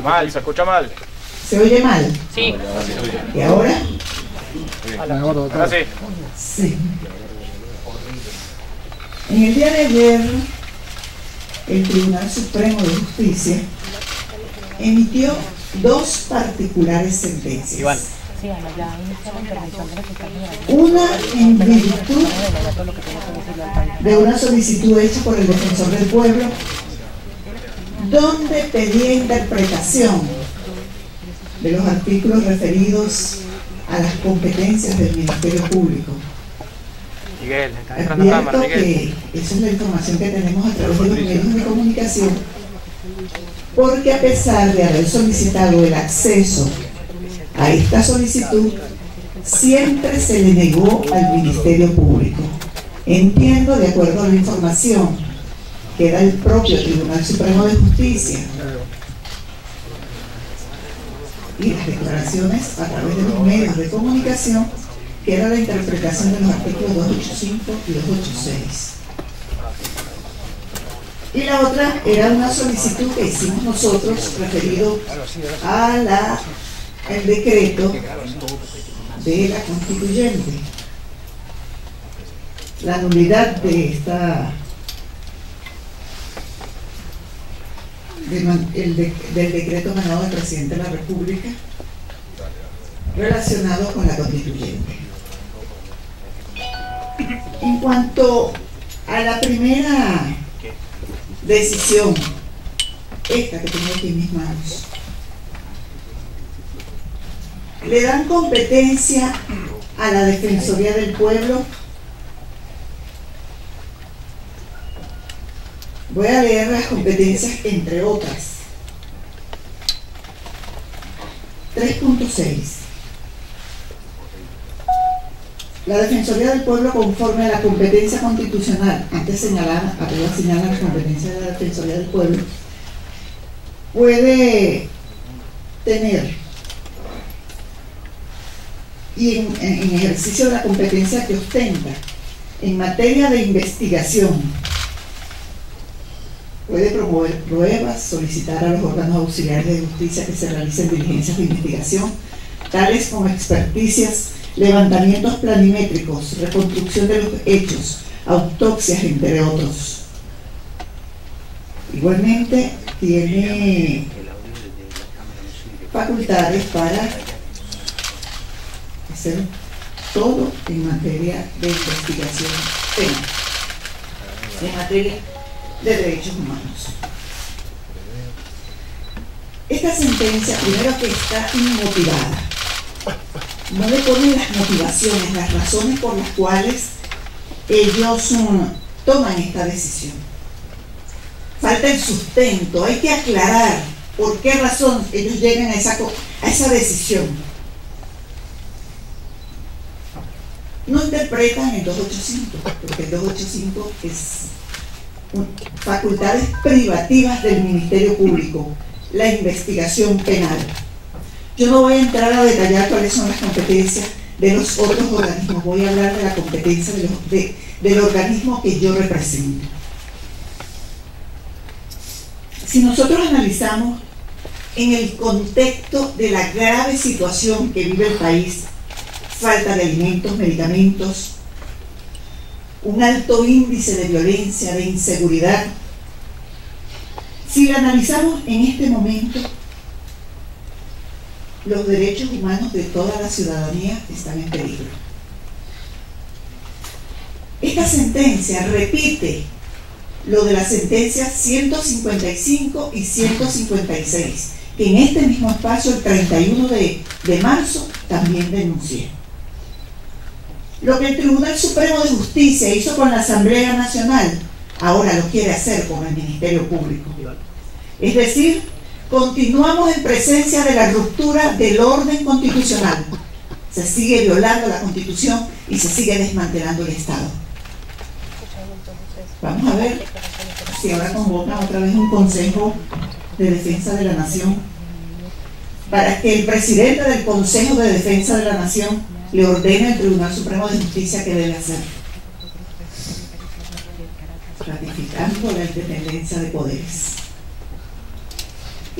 Mal, se escucha mal. ¿Se oye mal? Sí. ¿Y ahora? Ahora sí. Sí. En el día de ayer, el Tribunal Supremo de Justicia emitió dos particulares sentencias. Una en virtud de una solicitud hecha por el Defensor del Pueblo, donde pedía interpretación de los artículos referidos a las competencias del Ministerio Público. Miguel, está entrando cámara, Advierto Miguel. que esa es la información que tenemos a través de los medios de comunicación, porque a pesar de haber solicitado el acceso a esta solicitud, siempre se le negó al Ministerio Público. Entiendo, de acuerdo a la información que da el propio Tribunal Supremo de Justicia y las declaraciones a través de los medios de comunicación, que era la interpretación de los artículos 285 y 286. Y la otra era una solicitud que hicimos nosotros referido a el decreto de la constituyente, la nulidad de del decreto emanado del presidente de la República relacionado con la constituyente. En cuanto a la primera decisión, esta que tengo aquí en mis manos, le dan competencia a la Defensoría del Pueblo. Voy a leer las competencias, entre otras. 3.6. La Defensoría del Pueblo, conforme a la competencia constitucional, antes señalada, arriba señala la competencia de la Defensoría del Pueblo, puede tener, y en ejercicio de la competencia que ostenta en materia de investigación, puede promover pruebas, solicitar a los órganos auxiliares de justicia que se realicen diligencias de investigación, tales como experticias, levantamientos planimétricos, reconstrucción de los hechos, autopsias, entre otros. Igualmente tiene facultades para hacer todo en materia de investigación penal, en materia de derechos humanos. Esta sentencia, primero que está inmotivada, no le ponen las motivaciones, las razones por las cuales ellos toman esta decisión. Falta el sustento, hay que aclarar por qué razón ellos llegan a esa decisión. No interpretan el 285, porque el 285 es facultades privativas del Ministerio Público, la investigación penal. Yo no voy a entrar a detallar cuáles son las competencias de los otros organismos, voy a hablar de la competencia del organismo que yo represento. Si nosotros analizamos en el contexto de la grave situación que vive el país, falta de alimentos, medicamentos, un alto índice de violencia, de inseguridad, si lo analizamos en este momento, los derechos humanos de toda la ciudadanía están en peligro. Esta sentencia repite lo de las sentencias 155 y 156, que en este mismo espacio, el 31 de marzo, también denuncié. Lo que el Tribunal Supremo de Justicia hizo con la Asamblea Nacional, ahora lo quiere hacer con el Ministerio Público. Es decir, continuamos en presencia de la ruptura del orden constitucional. Se sigue violando la Constitución y se sigue desmantelando el Estado. Vamos a ver si ahora convocan otra vez un Consejo de Defensa de la Nación para que el presidente del Consejo de Defensa de la Nación le ordene al Tribunal Supremo de Justicia qué debe hacer, ratificando la independencia de poderes.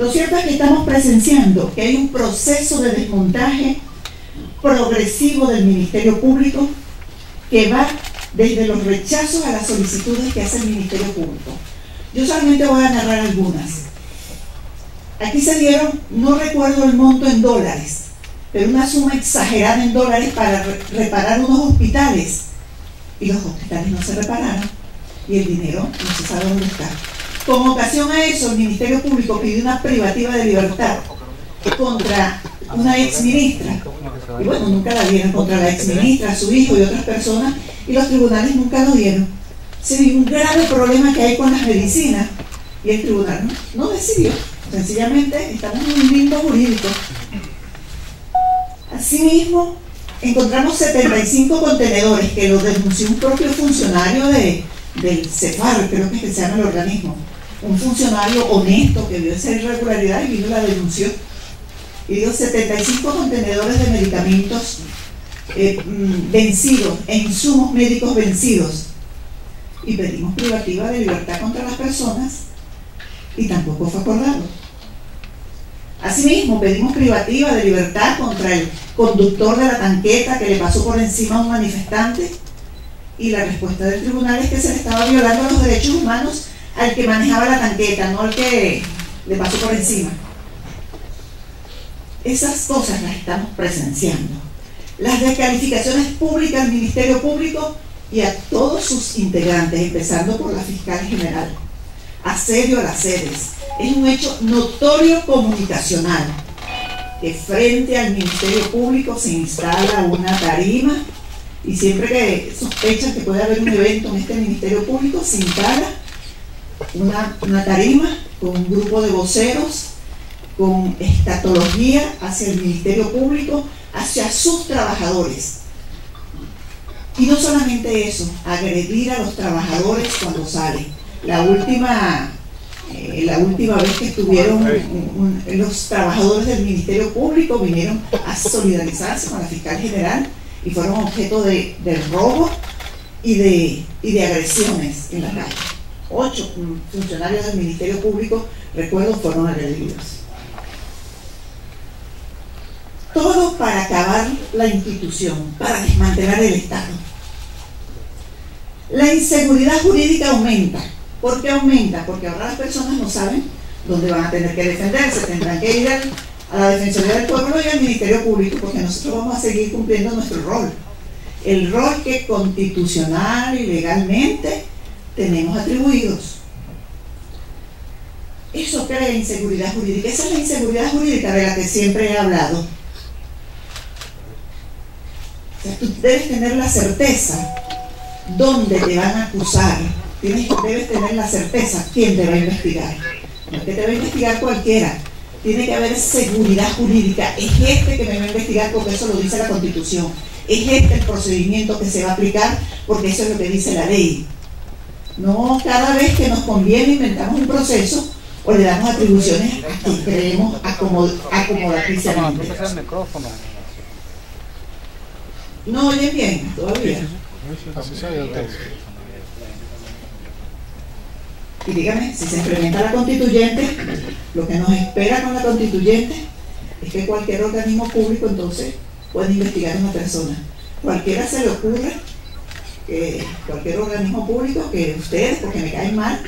Lo cierto es que estamos presenciando que hay un proceso de desmontaje progresivo del Ministerio Público que va desde los rechazos a las solicitudes que hace el Ministerio Público. Yo solamente voy a narrar algunas. Aquí se dieron, no recuerdo el monto en dólares, pero una suma exagerada en dólares para reparar unos hospitales. Y los hospitales no se repararon y el dinero no se sabe dónde está. Con ocasión a eso, el Ministerio Público pidió una privativa de libertad contra una exministra. Y bueno, nunca la dieron, contra la exministra, su hijo y otras personas, y los tribunales nunca lo dieron. Se vio un grave problema que hay con las medicinas y el tribunal no decidió. Sencillamente estamos en un limbo jurídico. Asimismo, encontramos 75 contenedores que lo denunció un propio funcionario del CEFAR, creo que se llama el organismo, un funcionario honesto que vio esa irregularidad y vino y la denunció. Y dio 75 contenedores de medicamentos vencidos, e insumos médicos vencidos. Y pedimos privativa de libertad contra las personas y tampoco fue acordado. Asimismo, pedimos privativa de libertad contra el conductor de la tanqueta que le pasó por encima a un manifestante, y la respuesta del tribunal es que se le estaba violando los derechos humanos al que manejaba la tanqueta, no al que le pasó por encima. Esas cosas las estamos presenciando. Las descalificaciones públicas al Ministerio Público y a todos sus integrantes, empezando por la fiscal general. Asedio a las sedes. Es un hecho notorio comunicacional que frente al Ministerio Público se instala una tarima, y siempre que sospechan que puede haber un evento en este Ministerio Público, se instala una tarima con un grupo de voceros, con escatología hacia el Ministerio Público, hacia sus trabajadores. Y no solamente eso, agredir a los trabajadores cuando salen. La última vez que estuvieron los trabajadores del Ministerio Público vinieron a solidarizarse con la fiscal general y fueron objeto de robo y de agresiones en la calle. 8 funcionarios del Ministerio Público, recuerdo, fueron agredidos. Todo para acabar la institución, para desmantelar el Estado. La inseguridad jurídica aumenta. ¿Por qué aumenta? Porque ahora las personas no saben dónde van a tener que defenderse, tendrán que ir a la Defensoría del Pueblo y al Ministerio Público, porque nosotros vamos a seguir cumpliendo nuestro rol. El rol que constitucional y legalmente tenemos atribuidos. Eso crea inseguridad jurídica. Esa es la inseguridad jurídica de la que siempre he hablado. O sea, tú debes tener la certeza dónde te van a acusar. Debes tener la certeza quién te va a investigar. No es que te va a investigar cualquiera. Tiene que haber seguridad jurídica. Es este que me va a investigar porque eso lo dice la Constitución. Es este el procedimiento que se va a aplicar porque eso es lo que dice la ley. No cada vez que nos conviene inventamos un proceso o le damos atribuciones a quien creemos acomodaticiamente. ¿No oyen bien todavía? Y dígame, si se implementa la constituyente, lo que nos espera con la constituyente es que cualquier organismo público entonces puede investigar a una persona. Cualquiera se le ocurre que cualquier organismo público, que ustedes, porque me caen mal,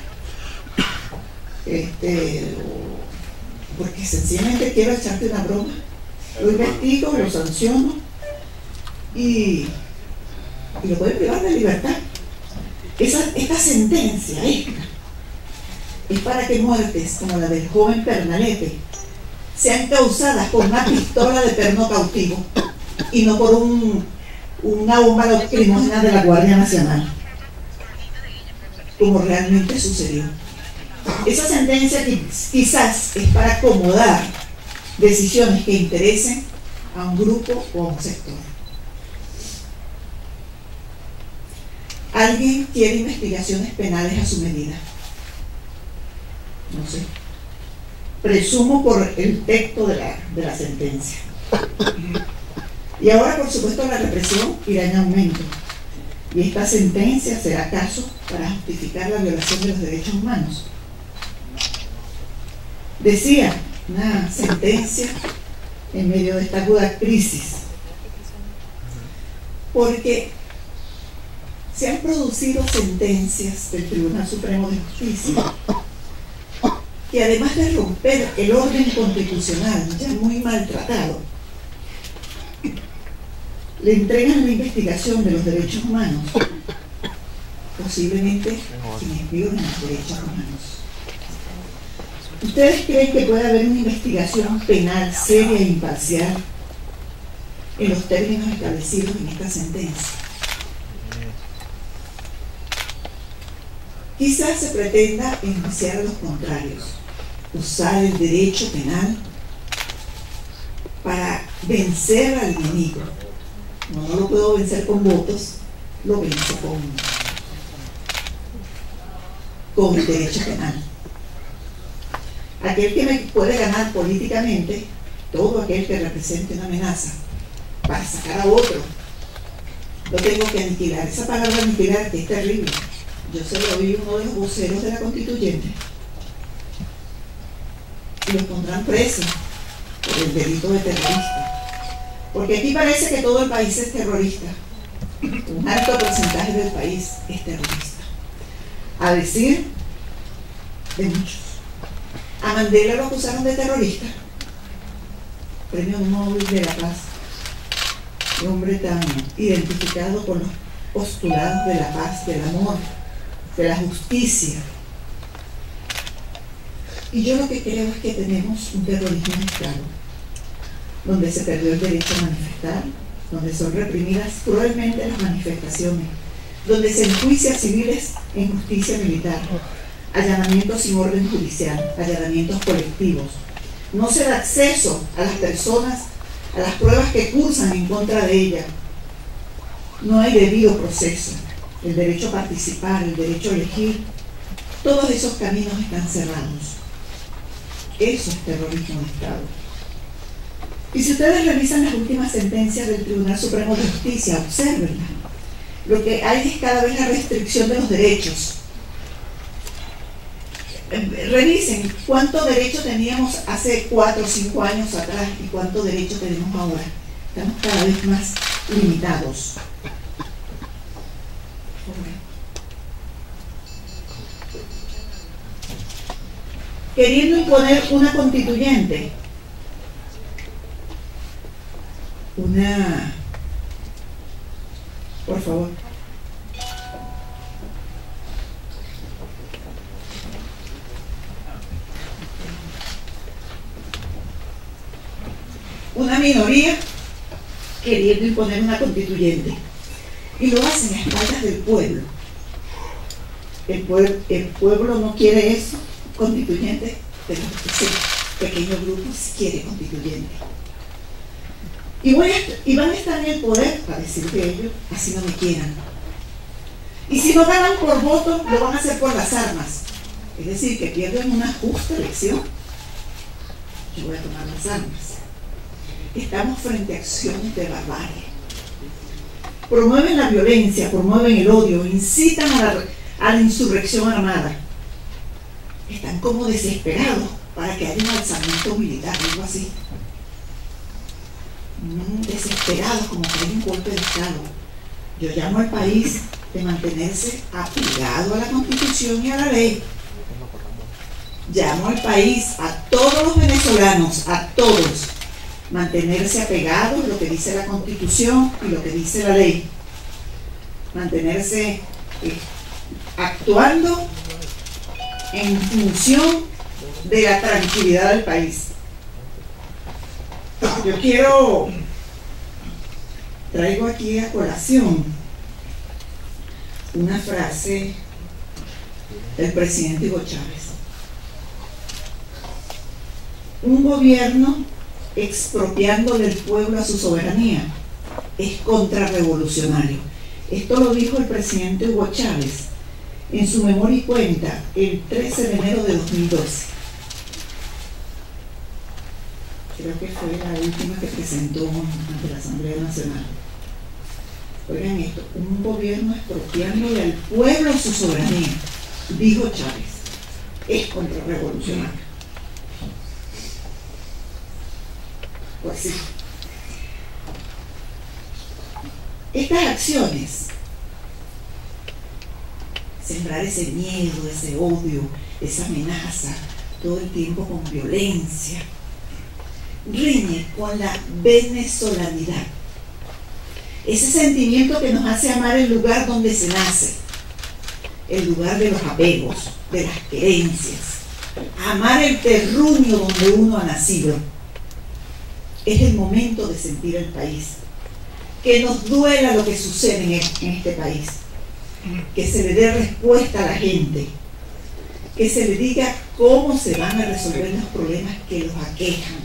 porque sencillamente quiero echarte una broma, lo investigo, lo sanciono y lo pueden privar de libertad. Esta sentencia es para que muertes como la del joven Pernalete sean causadas por una pistola de perno cautivo y no por una bomba lacrimógena de la Guardia Nacional, como realmente sucedió. Esa sentencia quizás es para acomodar decisiones que interesen a un grupo o a un sector. Alguien quiere investigaciones penales a su medida. No sé. Presumo por el texto de la sentencia. Y ahora, por supuesto, la represión irá en aumento. Y esta sentencia será caso para justificar la violación de los derechos humanos. Decía, una sentencia en medio de esta aguda crisis, porque se han producido sentencias del Tribunal Supremo de Justicia que, además de romper el orden constitucional ya muy maltratado, le entregan la investigación de los derechos humanos, posiblemente quienes violan los derechos humanos. ¿Ustedes creen que puede haber una investigación penal seria e imparcial en los términos establecidos en esta sentencia? Quizás se pretenda enjuiciar a los contrarios, usar el derecho penal para vencer al enemigo. No lo puedo vencer con votos, lo venzo con el derecho penal. Aquel que me puede ganar políticamente, todo aquel que represente una amenaza para sacar a otro, lo tengo que aniquilar. Esa palabra aniquilar, que es terrible, yo se lo oí a uno de los voceros de la constituyente, y los pondrán presos por el delito de terrorista, porque aquí parece que todo el país es terrorista. Un alto porcentaje del país es terrorista, a decir de muchos. A Mandela lo acusaron de terrorista, premio Nobel de la Paz, un hombre tan identificado con los postulados de la paz, del amor, de la justicia. Y yo lo que creo es que tenemos un terrorismo de Estado, donde se perdió el derecho a manifestar, donde son reprimidas cruelmente las manifestaciones, donde se enjuicia a civiles en justicia militar, allanamientos sin orden judicial, allanamientos colectivos. No se da acceso a las personas a las pruebas que cursan en contra de ellas. No hay debido proceso. El derecho a participar, el derecho a elegir, todos esos caminos están cerrados. Eso es terrorismo de Estado. Y si ustedes revisan las últimas sentencias del Tribunal Supremo de Justicia, obsérvenlas. Lo que hay es cada vez la restricción de los derechos. Revisen cuánto derecho teníamos hace 4 o 5 años atrás y cuánto derecho tenemos ahora. Estamos cada vez más limitados. Queriendo imponer una constituyente, por favor. Una minoría queriendo imponer una constituyente, y lo hacen a espaldas del pueblo. El pueblo no quiere eso, constituyente, pero ese pequeño grupo sí quiere constituyente. Y van a estar en el poder para decir de ellos, así no me quieran. Y si no ganan por voto, lo van a hacer por las armas. Es decir, que pierden una justa elección. Yo voy a tomar las armas. Estamos frente a acciones de barbarie. Promueven la violencia, promueven el odio, incitan a la insurrección armada. Están como desesperados para que haya un alzamiento militar, algo así. Desesperados, como que hay un golpe de Estado. Yo llamo al país de mantenerse apegado a la Constitución y a la ley. Llamo al país, a todos los venezolanos, a todos, mantenerse apegados a lo que dice la Constitución y lo que dice la ley. Mantenerse actuando en función de la tranquilidad del país. Yo traigo aquí a colación una frase del presidente Hugo Chávez. Un gobierno expropiando del pueblo a su soberanía es contrarrevolucionario. Esto lo dijo el presidente Hugo Chávez en su memoria y cuenta el 13 de enero de 2012. Creo que fue la última que presentó ante la Asamblea Nacional. Oigan esto, un gobierno expropiándole al pueblo su soberanía, dijo Chávez, es contrarrevolucionario. Pues sí. Estas acciones, sembrar ese miedo, ese odio, esa amenaza, todo el tiempo con violencia, riñe con la venezolanidad. Ese sentimiento que nos hace amar el lugar donde se nace, el lugar de los apegos, de las creencias, amar el terruño donde uno ha nacido. Es el momento de sentir el país, que nos duela lo que sucede en este país, que se le dé respuesta a la gente, que se le diga cómo se van a resolver los problemas que los aquejan,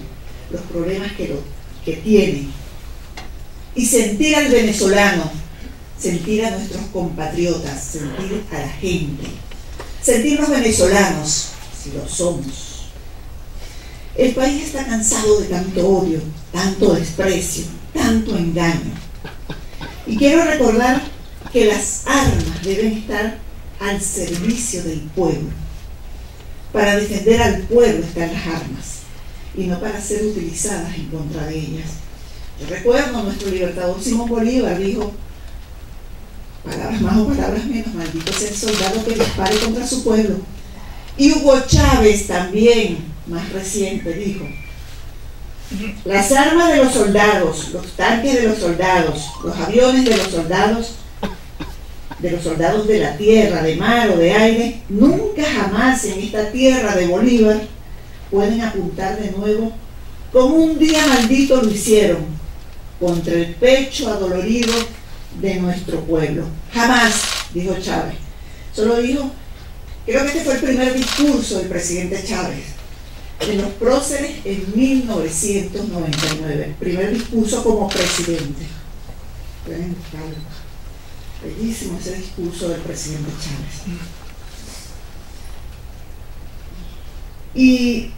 los problemas que tienen, y sentir al venezolano, sentir a nuestros compatriotas, sentir a la gente, sentirnos venezolanos, si lo somos. El país está cansado de tanto odio, tanto desprecio, tanto engaño. Y quiero recordar que las armas deben estar al servicio del pueblo. Para defender al pueblo están las armas, y no para ser utilizadas en contra de ellas. Yo recuerdo, nuestro libertador Simón Bolívar dijo, palabras más o palabras menos, maldito sea el soldado que dispare contra su pueblo. Y Hugo Chávez también, más reciente, dijo, las armas de los soldados, los tanques de los soldados, los aviones de los soldados de la tierra, de mar o de aire, nunca jamás en esta tierra de Bolívar pueden apuntar de nuevo como un día maldito lo hicieron, contra el pecho adolorido de nuestro pueblo. Jamás, dijo Chávez. Solo dijo, creo que este fue el primer discurso del presidente Chávez, de los próceres en 1999, el primer discurso como presidente. Pueden buscarlo. Bellísimo ese discurso del presidente Chávez. Y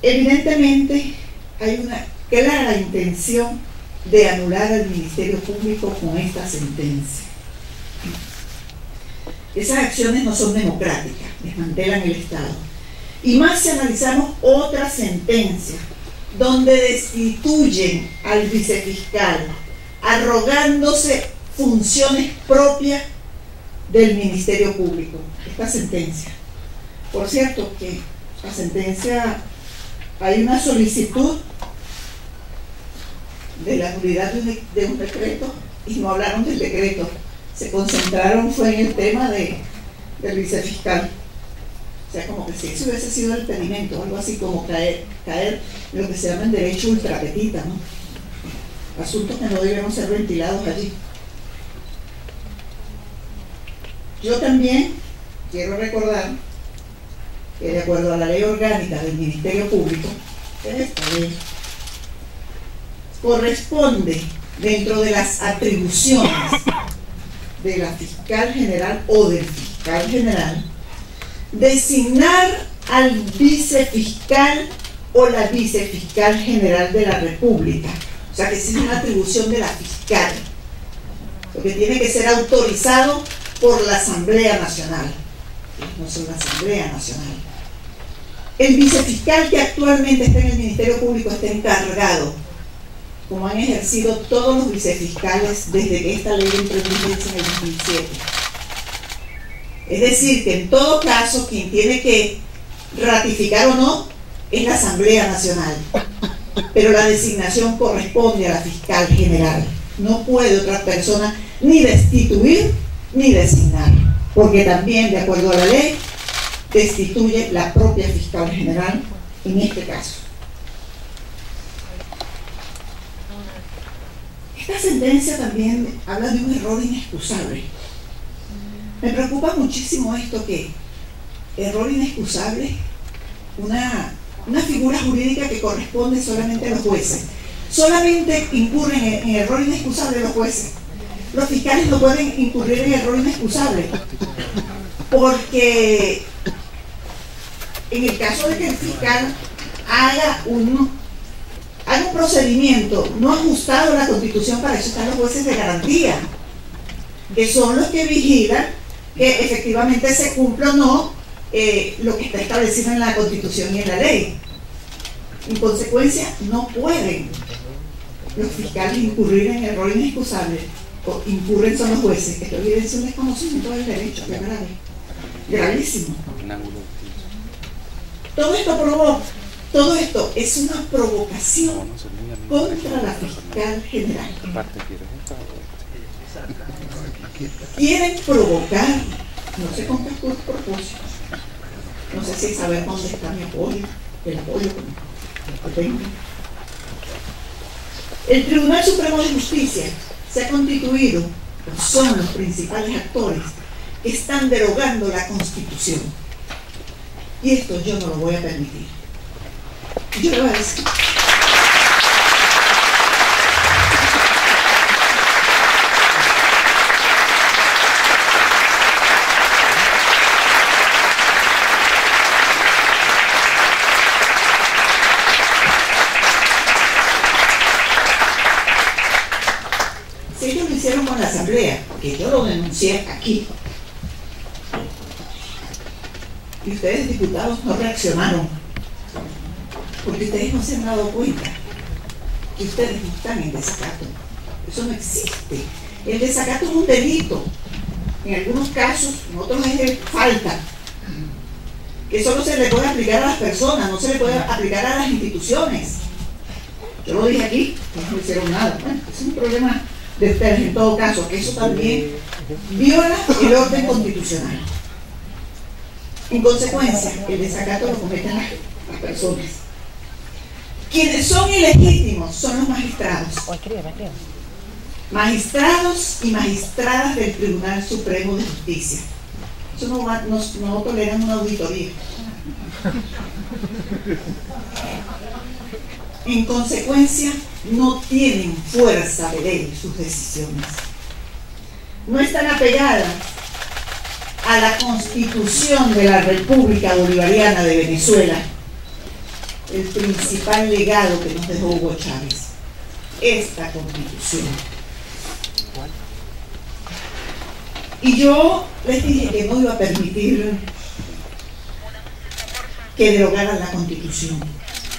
evidentemente hay una clara intención de anular al Ministerio Público con esta sentencia. Esas acciones no son democráticas, desmantelan el Estado. Y más si analizamos otra sentencia donde destituyen al vicefiscal, arrogándose funciones propias del Ministerio Público. Esta sentencia. Por cierto, que la sentencia, hay una solicitud de la nulidad de un decreto y no hablaron del decreto. Se concentraron fue en el tema del vicefiscal. O sea, como que si eso hubiese sido el pedimento, algo así como caer en lo que se llama el derecho ultrapetita, ¿no? Asuntos que no debemos ser ventilados allí. Yo también quiero recordar que de acuerdo a la ley orgánica del Ministerio Público, esta ley corresponde dentro de las atribuciones de la fiscal general o del fiscal general designar al vicefiscal o la vicefiscal general de la República. O sea que es una atribución de la fiscal, porque tiene que ser autorizado por la Asamblea Nacional. No son la Asamblea Nacional. El vicefiscal que actualmente está en el Ministerio Público está encargado, como han ejercido todos los vicefiscales desde que esta ley entró en vigencia en el 2007. Es decir, que en todo caso quien tiene que ratificar o no es la Asamblea Nacional, pero la designación corresponde a la fiscal general. No puede otra persona ni destituir ni designar, porque también, de acuerdo a la ley, destituye la propia fiscal general en este caso. Esta sentencia también habla de un error inexcusable. Me preocupa muchísimo esto, que error inexcusable, una figura jurídica que corresponde solamente a los jueces. Solamente incurren en error inexcusable los jueces. Los fiscales no pueden incurrir en error inexcusable, porque en el caso de que el fiscal haga un procedimiento no ajustado a la Constitución, para eso están los jueces de garantía, que son los que vigilan que efectivamente se cumpla o no lo que está establecido en la Constitución y en la ley. En consecuencia, no pueden los fiscales incurrir en error inexcusable, o incurren son los jueces, que evidencia un desconocimiento del derecho, que es grave, gravísimo. Todo esto es una provocación contra la fiscal general. Quieren provocar, no sé con qué propósito, no sé si saber dónde está mi apoyo, el apoyo que tengo. El Tribunal Supremo de Justicia se ha constituido, son los principales actores que están derogando la Constitución. Y esto yo no lo voy a permitir. Yo le voy a decir. Si ellos lo hicieron con la Asamblea, que yo lo denuncié aquí, y ustedes, diputados, no reaccionaron, porque ustedes no se han dado cuenta que ustedes no están en desacato. Eso no existe. El desacato es un delito. En algunos casos, en otros es falta, que solo se le puede aplicar a las personas, no se le puede aplicar a las instituciones. Yo lo dije aquí, no hicieron nada. Bueno, es un problema de ustedes en todo caso, que eso también viola el orden constitucional. En consecuencia, el desacato lo cometen las personas. Quienes son ilegítimos son los magistrados. Magistrados y magistradas del Tribunal Supremo de Justicia. Eso no toleran una auditoría. En consecuencia, no tienen fuerza de ley sus decisiones. No están apegadas a la Constitución de la República Bolivariana de Venezuela, el principal legado que nos dejó Hugo Chávez, esta Constitución. Y yo les dije que no iba a permitir que derogaran la Constitución,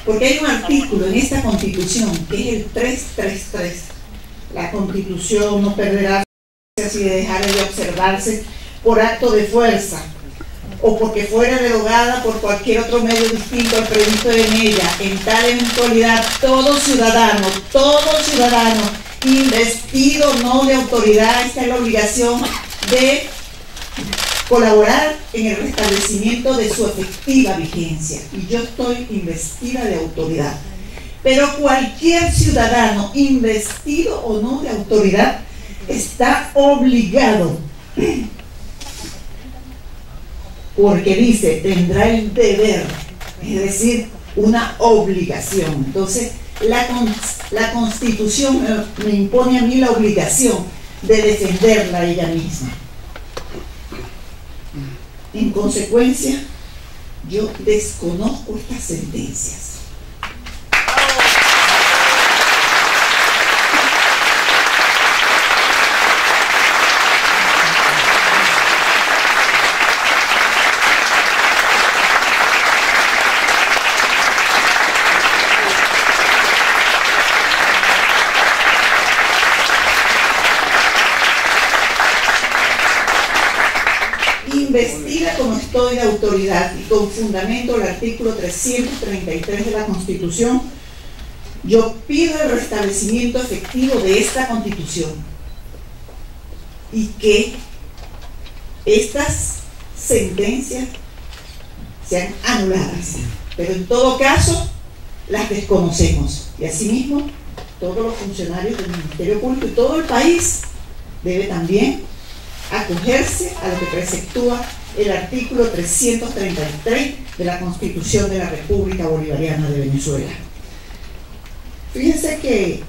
porque hay un artículo en esta Constitución que es el 333. La Constitución no perderá si de dejar de observarse por acto de fuerza o porque fuera derogada por cualquier otro medio distinto al previsto en ella. En tal eventualidad, todo ciudadano investido no de autoridad está en la obligación de colaborar en el restablecimiento de su efectiva vigencia. Y yo estoy investida de autoridad. Pero cualquier ciudadano, investido o no de autoridad, está obligado, porque dice, tendrá el deber, es decir, una obligación. Entonces, la Constitución me impone a mí la obligación de defenderla a ella misma. En consecuencia, yo desconozco estas sentencias. Investida como estoy de autoridad y con fundamento el artículo 333 de la Constitución, yo pido el restablecimiento efectivo de esta Constitución y que estas sentencias sean anuladas, pero en todo caso las desconocemos, y asimismo todos los funcionarios del Ministerio Público y todo el país debe también acogerse a lo que preceptúa el artículo 333 de la Constitución de la República Bolivariana de Venezuela. Fíjense que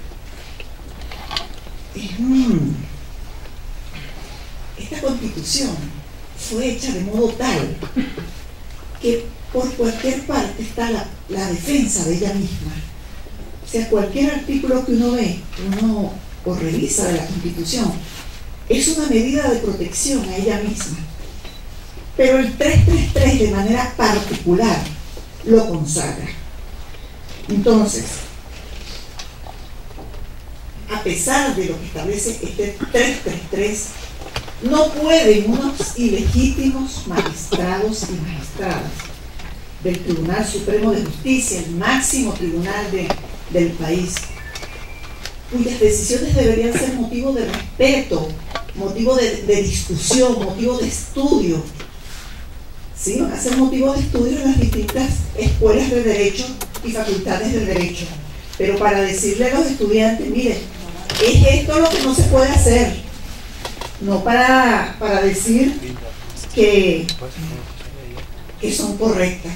esta Constitución fue hecha de modo tal que por cualquier parte está la defensa de ella misma. O sea, cualquier artículo que uno ve, o revisa de la Constitución, es una medida de protección a ella misma. Pero el 333 de manera particular lo consagra. Entonces, a pesar de lo que establece este 333, no pueden unos ilegítimos magistrados y magistradas del Tribunal Supremo de Justicia, el máximo tribunal del país, cuyas decisiones deberían ser motivo de respeto, motivo de discusión, motivo de estudio, ¿sí? Van a ser motivo de estudio en las distintas escuelas de derecho y facultades de derecho, pero para decirle a los estudiantes, miren, es esto lo que no se puede hacer, no para decir que son correctas.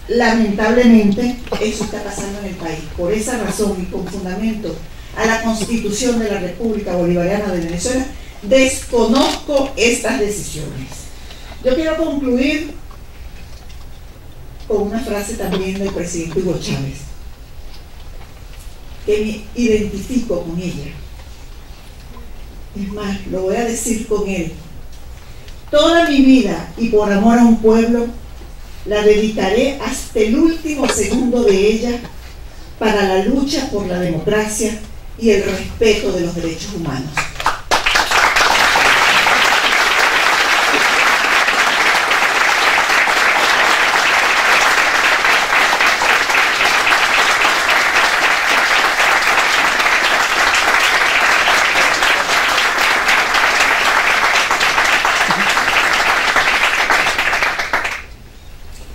Lamentablemente eso está pasando en el país. Por esa razón y con fundamento a la Constitución de la República Bolivariana de Venezuela, desconozco estas decisiones. Yo quiero concluir con una frase también del presidente Hugo Chávez, que me identifico con ella. Es más, lo voy a decir con él. Toda mi vida y por amor a un pueblo, la dedicaré hasta el último segundo de ella para la lucha por la democracia y el respeto de los derechos humanos.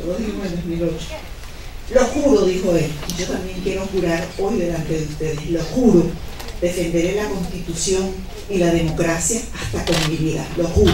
Lo dijo en 2008. Lo juro, dijo él, y yo también quiero jurar hoy delante de ustedes, lo juro, defenderé la Constitución y la democracia hasta con mi vida, lo juro.